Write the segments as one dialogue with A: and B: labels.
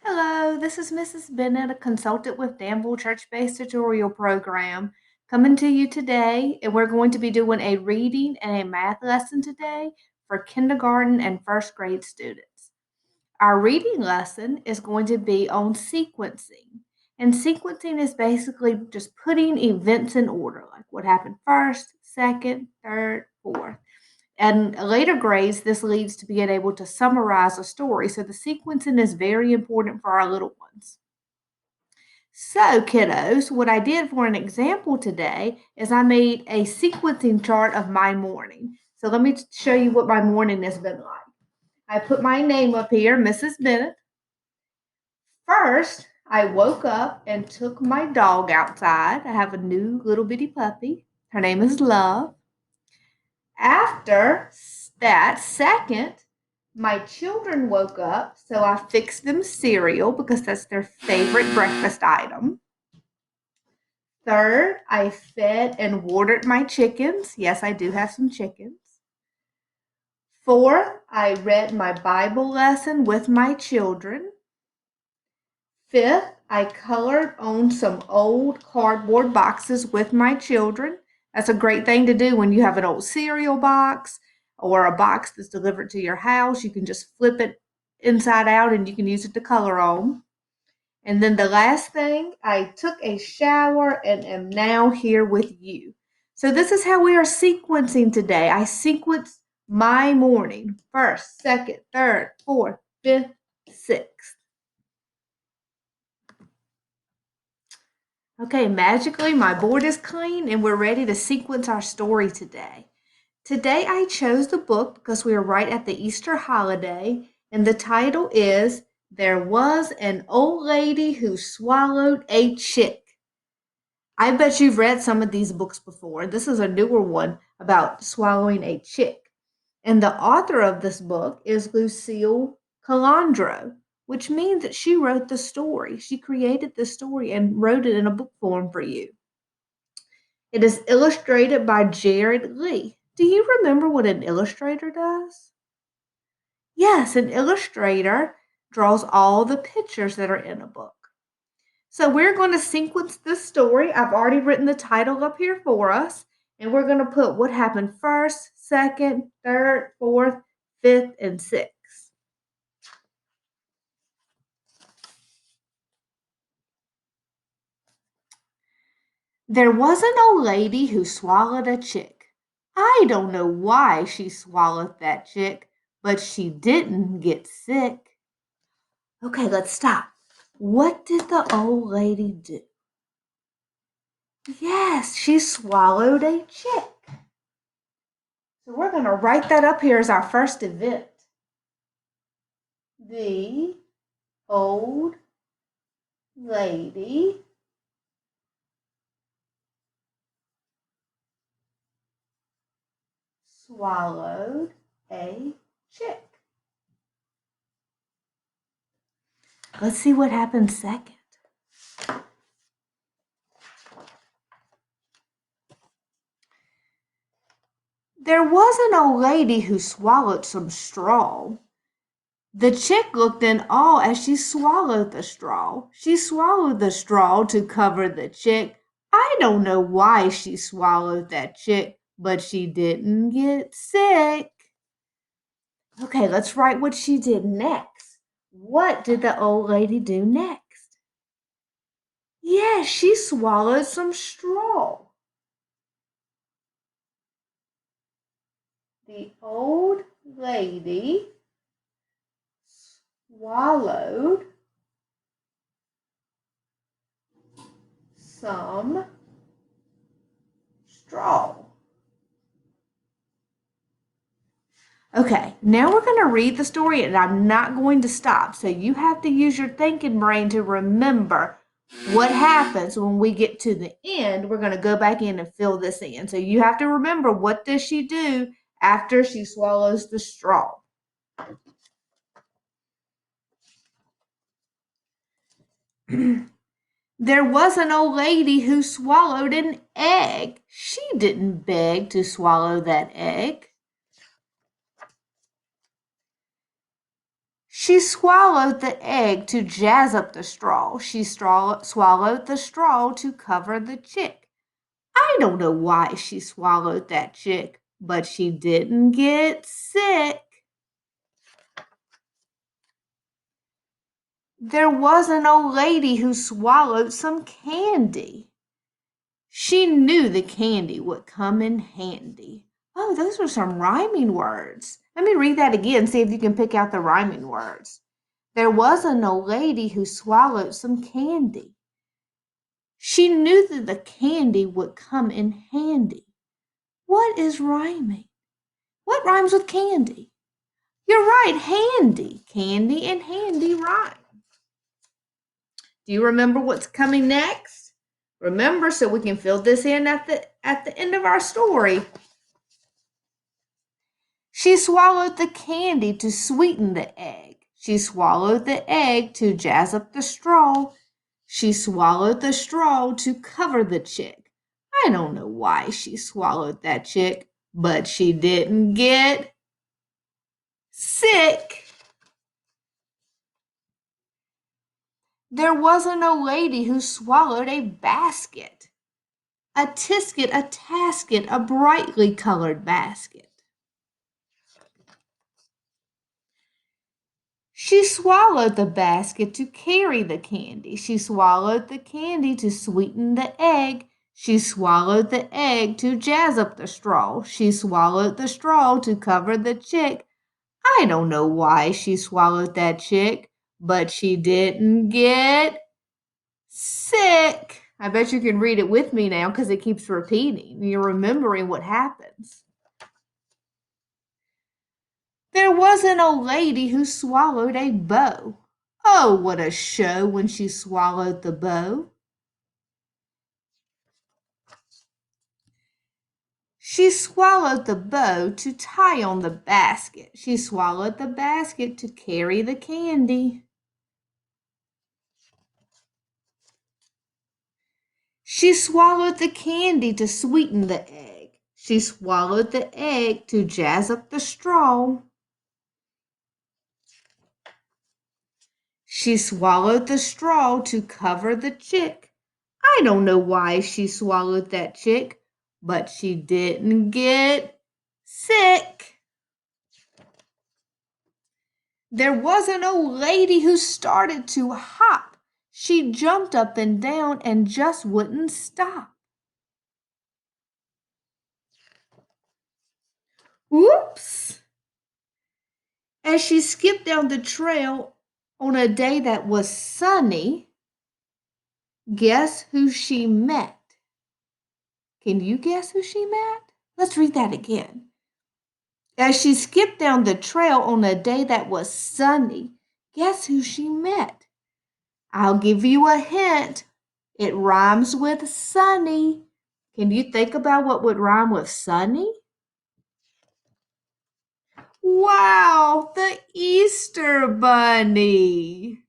A: Hello, this is Mrs. Bennett, a consultant with Danville Church-Based Tutorial Program, coming to you today, and we're going to be doing a reading and a math lesson today for kindergarten and first grade students. Our reading lesson is going to be on sequencing, and sequencing is basically just putting events in order, like what happened first, second, third, fourth. And later grades, this leads to being able to summarize a story. So the sequencing is very important for our little ones. So, kiddos, what I did for an example today is I made a sequencing chart of my morning. So let me show you what my morning has been like. I put my name up here, Mrs. Bennett. First, I woke up and took my dog outside. I have a new little bitty puppy. Her name is Love. After that, second, my children woke up, so I fixed them cereal because that's their favorite breakfast item. Third, I fed and watered my chickens. Yes, I do have some chickens. Fourth, I read my Bible lesson with my children. Fifth, I colored on some old cardboard boxes with my children. That's a great thing to do when you have an old cereal box or a box that's delivered to your house. You can just flip it inside out and you can use it to color on. And then the last thing, I took a shower and am now here with you. So this is how we are sequencing today. I sequenced my morning: first, second, third, fourth, fifth, sixth. Okay, magically my board is clean and we're ready to sequence our story today. Today I chose the book because we are right at the Easter holiday, and the title is There Was an Old Lady Who Swallowed a Chick. I bet you've read some of these books before. This is a newer one about swallowing a chick. And the author of this book is Lucille Calandro, which means that she wrote the story. She created the story and wrote it in a book form for you. It is illustrated by Jared Lee. Do you remember what an illustrator does? Yes, an illustrator draws all the pictures that are in a book. So we're going to sequence this story. I've already written the title up here for us, and we're going to put what happened first, second, third, fourth, fifth, and sixth. There was an old lady who swallowed a chick. I don't know why she swallowed that chick, but she didn't get sick. Okay, let's stop. What did the old lady do? Yes, she swallowed a chick. So we're going to write that up here as our first event. The old lady swallowed a chick. Let's see what happens second. There was an old lady who swallowed some straw. The chick looked in awe as she swallowed the straw. She swallowed the straw to cover the chick. I don't know why she swallowed that chick, but she didn't get sick. Okay, let's write what she did next. What did the old lady do next? Yes, she swallowed some straw. The old lady swallowed some straw. Okay, now we're going to read the story and I'm not going to stop. So you have to use your thinking brain to remember what happens when we get to the end. We're going to go back in and fill this in. So you have to remember, what does she do after she swallows the straw? There was an old lady who swallowed an egg. She didn't beg to swallow that egg. She swallowed the egg to jazz up the straw. She swallowed the straw to cover the chick. I don't know why she swallowed that chick, but she didn't get sick. There was an old lady who swallowed some candy. She knew the candy would come in handy. Oh, those are some rhyming words. Let me read that again, see if you can pick out the rhyming words. There was an old lady who swallowed some candy. She knew that the candy would come in handy. What is rhyming? What rhymes with candy? You're right, handy. Candy and handy rhyme. Do you remember what's coming next? Remember, so we can fill this in at the end of our story. She swallowed the candy to sweeten the egg. She swallowed the egg to jazz up the straw. She swallowed the straw to cover the chick. I don't know why she swallowed that chick, but she didn't get sick. There was an old lady who swallowed a basket. A tisket, a tasket, a brightly colored basket. She swallowed the basket to carry the candy. She swallowed the candy to sweeten the egg. She swallowed the egg to jazz up the straw. She swallowed the straw to cover the chick. I don't know why she swallowed that chick, but she didn't get sick. I bet you can read it with me now because it keeps repeating. You're remembering what happens. There was an old lady who swallowed a bow. Oh, what a show when she swallowed the bow. She swallowed the bow to tie on the basket. She swallowed the basket to carry the candy. She swallowed the candy to sweeten the egg. She swallowed the egg to jazz up the straw. She swallowed the straw to cover the chick. I don't know why she swallowed that chick, but she didn't get sick. There was an old lady who started to hop. She jumped up and down and just wouldn't stop. Whoops! As she skipped down the trail on a day that was sunny, guess who she met? Can you guess who she met? Let's read that again. As she skipped down the trail on a day that was sunny, guess who she met? I'll give you a hint. It rhymes with sunny. Can you think about what would rhyme with sunny? Wow, the Easter Bunny.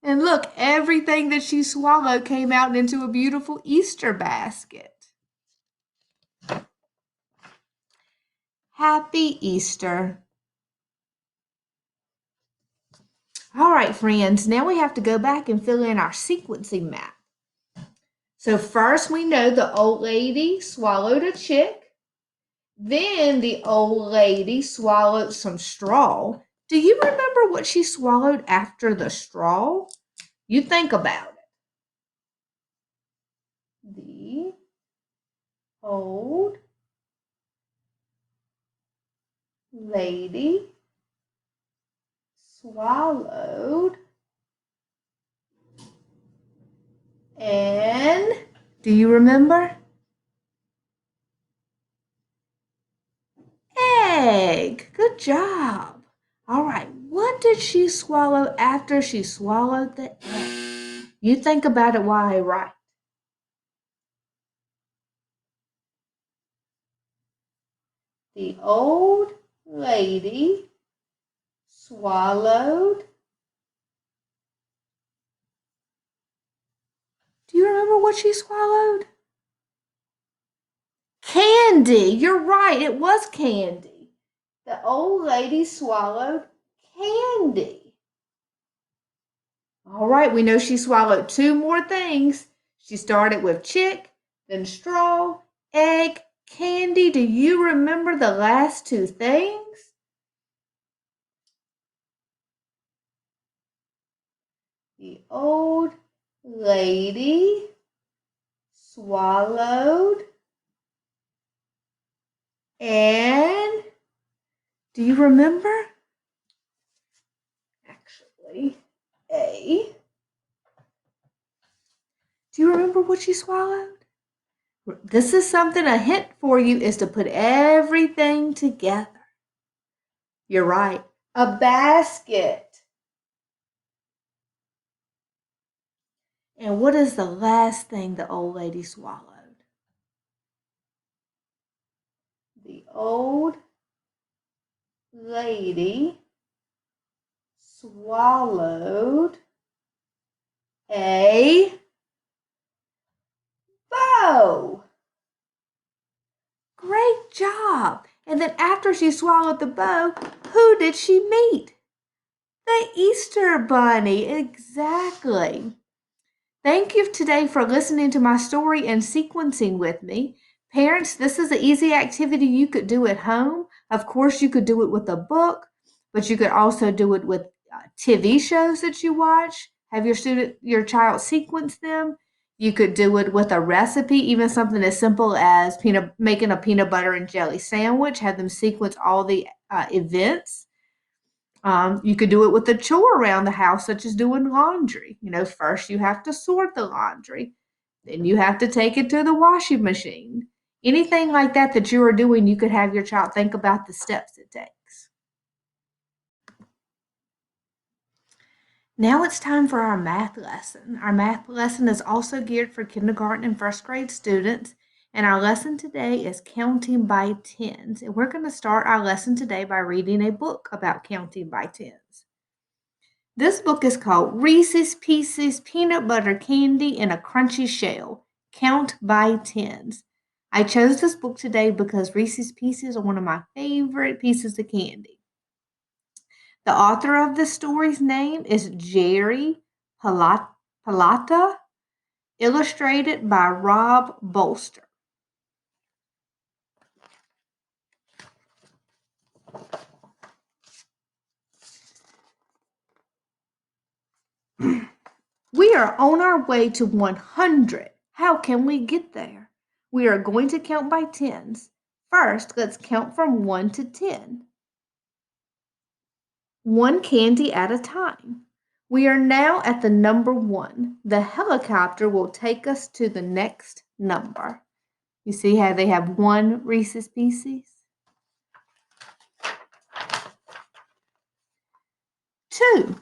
A: And look, everything that she swallowed came out into a beautiful Easter basket. Happy Easter. All right, friends, now we have to go back and fill in our sequencing map. So first we know the old lady swallowed a chick. Then the old lady swallowed some straw. Do you remember what she swallowed after the straw? You think about it. The old lady swallowed and do you remember? Egg. Good job. All right, what did she swallow after she swallowed the egg? You think about it while I write. The old lady swallowed. Do you remember what she swallowed? Candy. You're right, it was candy. The old lady swallowed candy. All right, we know she swallowed two more things. She started with chick, then straw, egg, candy. Do you remember the last two things? The old lady swallowed and do you remember? Actually, A. Do you remember what she swallowed? This is something, a hint for you is to put everything together. You're right. A basket. And what is the last thing the old lady swallowed? The old lady swallowed a bow. Great job. And then after she swallowed the bow, who did she meet? The Easter Bunny. Exactly. Thank you today for listening to my story and sequencing with me. Parents, this is an easy activity you could do at home. Of course, you could do it with a book, but you could also do it with TV shows that you watch. Have your child sequence them. You could do it with a recipe, even something as simple as making a peanut butter and jelly sandwich. Have them sequence all the events. You could do it with a chore around the house, such as doing laundry. First you have to sort the laundry, then you have to take it to the washing machine. Anything like that that you are doing, you could have your child think about the steps it takes. Now it's time for our math lesson. Our math lesson is also geared for kindergarten and first grade students. And our lesson today is counting by tens. And we're going to start our lesson today by reading a book about counting by tens. This book is called Reese's Pieces Peanut Butter Candy in a Crunchy Shell. Count by Tens. I chose this book today because Reese's Pieces are one of my favorite pieces of candy. The author of the story's name is Jerry Palata, illustrated by Rob Bolster. We are on our way to 100. How can we get there? We are going to count by tens. First, let's count from 1 to 10. One candy at a time. We are now at the number 1. The helicopter will take us to the next number. You see how they have one Reese's Pieces? 2.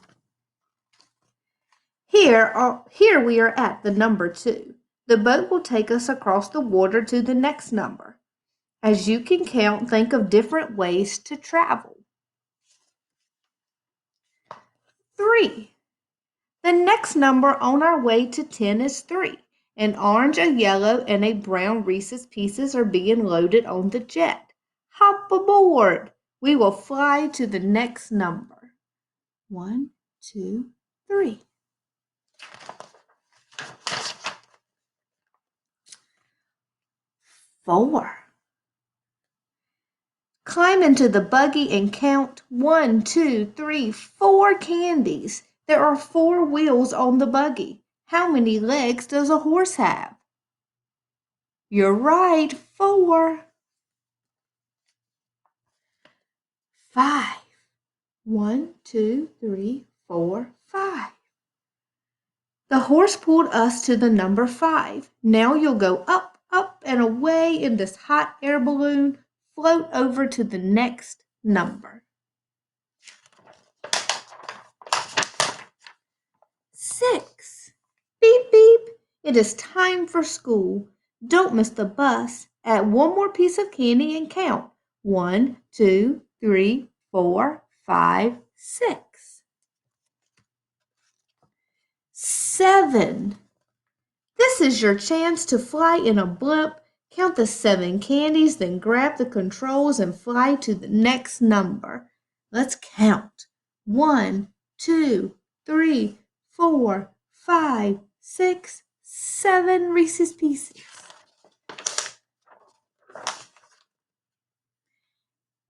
A: Here we are at the number 2. The boat will take us across the water to the next number. As you can count, think of different ways to travel. 3. The next number on our way to 10 is 3. An orange, a yellow, and a brown Reese's Pieces are being loaded on the jet. Hop aboard. We will fly to the next number. 1, 2, 3. 4. Climb into the buggy and count 1, 2, 3, 4 candies. There are 4 wheels on the buggy. How many legs does a horse have? You're right, 4. 5. 1, 2, 3, 4, 5. The horse pulled us to the number 5. Now you'll go up, up, and away in this hot air balloon. Float over to the next number. 6. Beep, beep. It is time for school. Don't miss the bus. Add one more piece of candy and count. 1, 2, 3, 4, 5, 6. 7. This is your chance to fly in a blimp. Count the 7 candies, then grab the controls and fly to the next number. Let's count. 1, 2, 3, 4, 5, 6, 7 Reese's Pieces.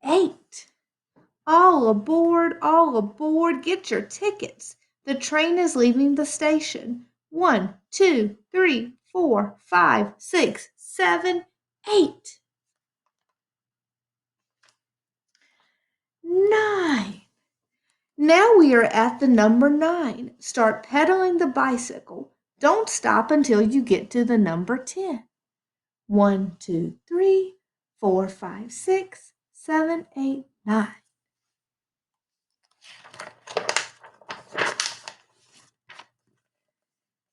A: 8. All aboard, get your tickets. The train is leaving the station. 1, 2, 3, 4, 5, 6, 7, 8. 9. Now we are at the number 9. Start pedaling the bicycle. Don't stop until you get to the number 10. 1, 2, 3, 4, 5, 6, 7, 8, 9.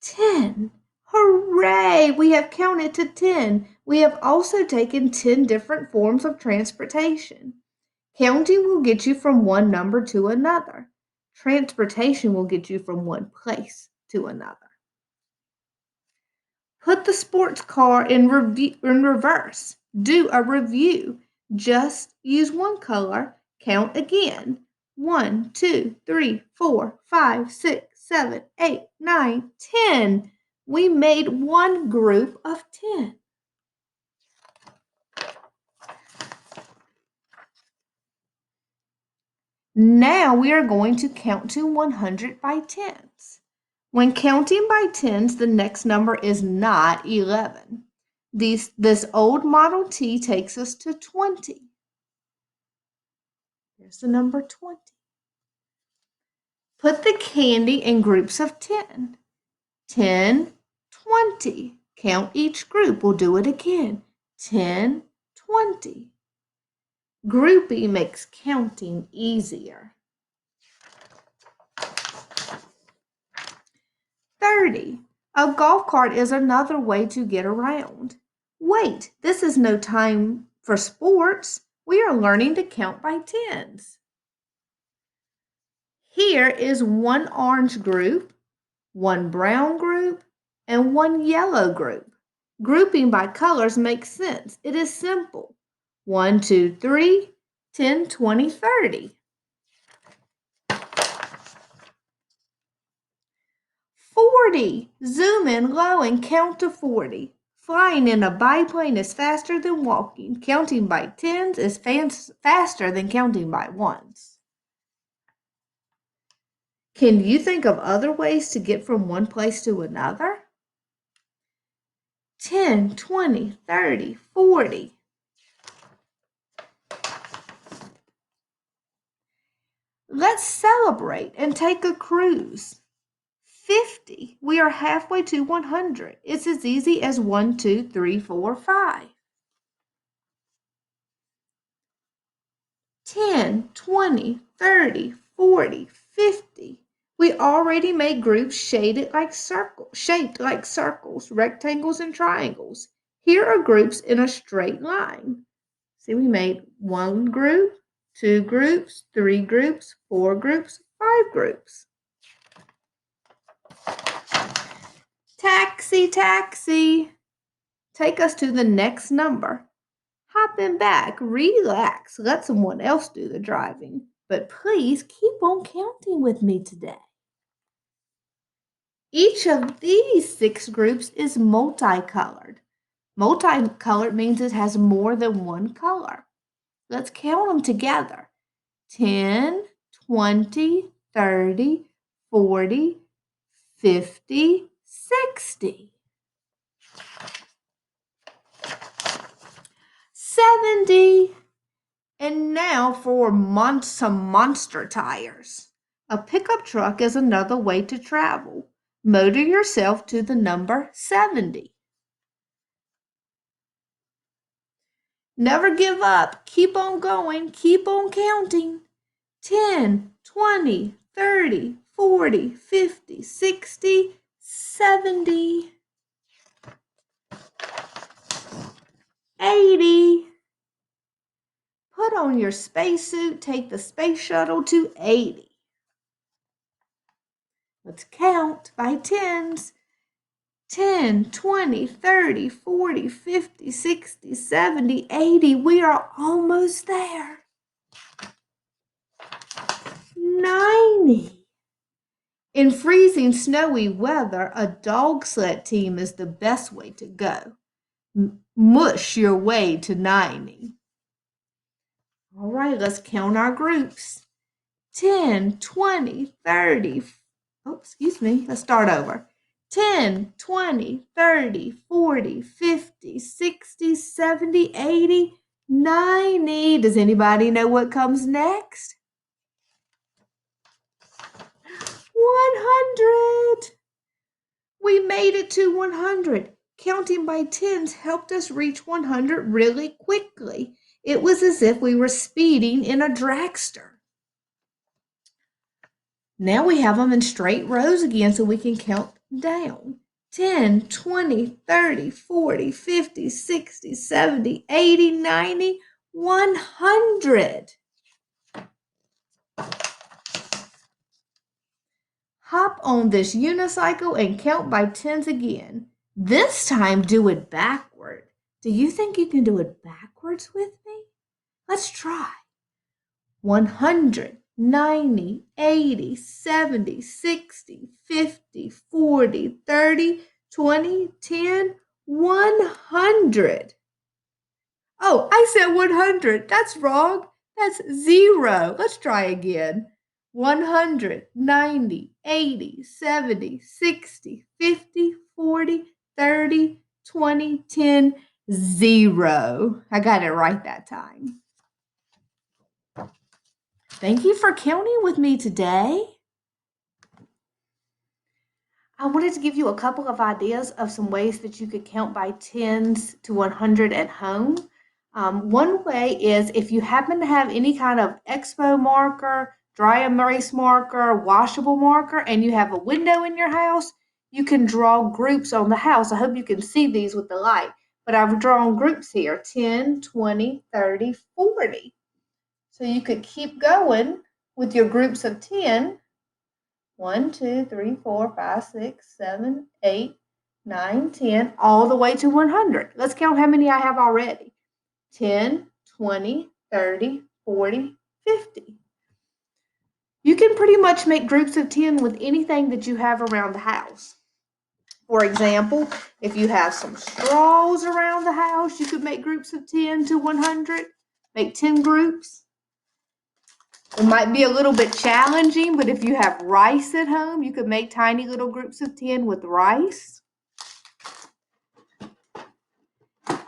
A: 10. Hooray! We have counted to 10. We have also taken 10 different forms of transportation. Counting will get you from one number to another. Transportation will get you from one place to another. Put the sports car in reverse. Do a review. Just use one color. Count again. 1, 2, 3, 4, 5, 6, 7, 8, 9, 10. We made one group of 10. Now we are going to count to 100 by tens. When counting by tens, the next number is not 11. This old Model T takes us to 20. Here's the number 20. Put the candy in groups of 10. 10, 20. Count each group. We'll do it again. 10, 20. Grouping makes counting easier. 30. A golf cart is another way to get around. Wait, this is no time for sports. We are learning to count by tens. Here is one orange group, one brown group, and one yellow group. Grouping by colors makes sense. It is simple. 1, 2, 3, 10, 20, 30. 40. Zoom in low and count to 40. Flying in a biplane is faster than walking. Counting by tens is faster than counting by ones. Can you think of other ways to get from one place to another? 10, 20, 30, 40. Let's celebrate and take a cruise. 50. We are halfway to 100. It's as easy as 1, 2, 3, 4, 5. 10, 20, 30, 40, 50. We already made groups shaped like circles, rectangles, and triangles. Here are groups in a straight line. See, we made one group, two groups, three groups, four groups, five groups. Taxi, taxi. Take us to the next number. Hop in back, relax, let someone else do the driving. But please keep on counting with me today. Each of these 6 groups is multicolored. Multicolored means it has more than one color. Let's count them together. 10, 20, 30, 40, 50, 60. 70. And now for some monster tires. A pickup truck is another way to travel. Motor yourself to the number 70. Never give up. Keep on going. Keep on counting. 10, 20, 30, 40, 50, 60, 70, 80. Put on your spacesuit, take the space shuttle to 80. Let's count by tens. 10, 20, 30, 40, 50, 60, 70, 80. We are almost there. 90. In freezing, snowy weather, a dog sled team is the best way to go. Mush your way to 90. All right, let's count our groups. 10, 20, 30. Oh, excuse me. Let's start over. 10, 20, 30, 40, 50, 60, 70, 80, 90. Does anybody know what comes next? 100. We made it to 100. Counting by tens helped us reach 100 really quickly. It was as if we were speeding in a dragster. Now we have them in straight rows again so we can count down. 10, 20, 30, 40, 50, 60, 70, 80, 90, 100. Hop on this unicycle and count by tens again. This time do it backward. Do you think you can do it backwards with me? Let's try. 100, 90, 80, 70, 60, 50, 40, 30, 20, 10, 100. Oh, I said 100. That's wrong. That's 0. Let's try again. 100, 90, 80, 70, 60, 50, 40, 30, 20, 10, 0. I got it right that time. Thank you for counting with me today. I wanted to give you a couple of ideas of some ways that you could count by tens to 100 at home. One way is if you happen to have any kind of expo marker, dry erase marker, washable marker, and you have a window in your house, you can draw groups on the house. I hope you can see these with the light, but I've drawn groups here, 10, 20, 30, 40. So you could keep going with your groups of 10. 1, 2, 3, 4, 5, 6, 7, 8, 9, 10, all the way to 100. Let's count how many I have already. 10, 20, 30, 40, 50. You can pretty much make groups of 10 with anything that you have around the house. For example, if you have some straws around the house, you could make groups of 10 to 100. Make 10 groups. It might be a little bit challenging, but if you have rice at home, you could make tiny little groups of 10 with rice.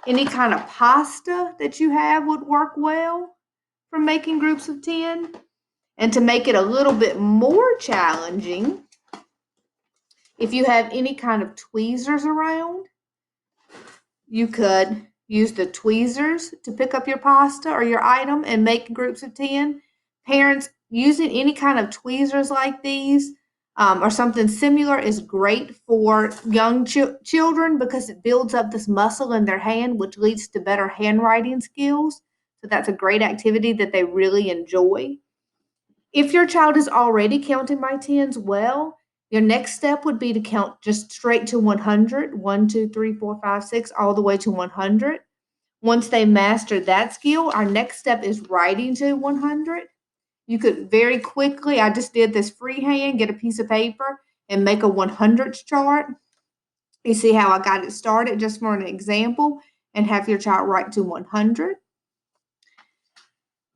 A: Any kind of pasta that you have would work well for making groups of 10. And to make it a little bit more challenging, if you have any kind of tweezers around, you could use the tweezers to pick up your pasta or your item and make groups of 10. Parents, using any kind of tweezers like these or something similar is great for young children because it builds up this muscle in their hand, which leads to better handwriting skills. So that's a great activity that they really enjoy. If your child is already counting by tens well, your next step would be to count just straight to 100. 1, 2, 3, 4, 5, 6, all the way to 100. Once they master that skill, our next step is writing to 100. You could very quickly, I just did this freehand, get a piece of paper and make a 100s chart. You see how I got it started just for an example and have your child write to 100.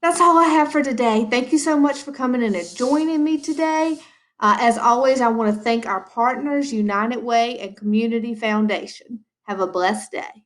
A: That's all I have for today. Thank you so much for coming in and joining me today. As always, I want to thank our partners, United Way and Community Foundation. Have a blessed day.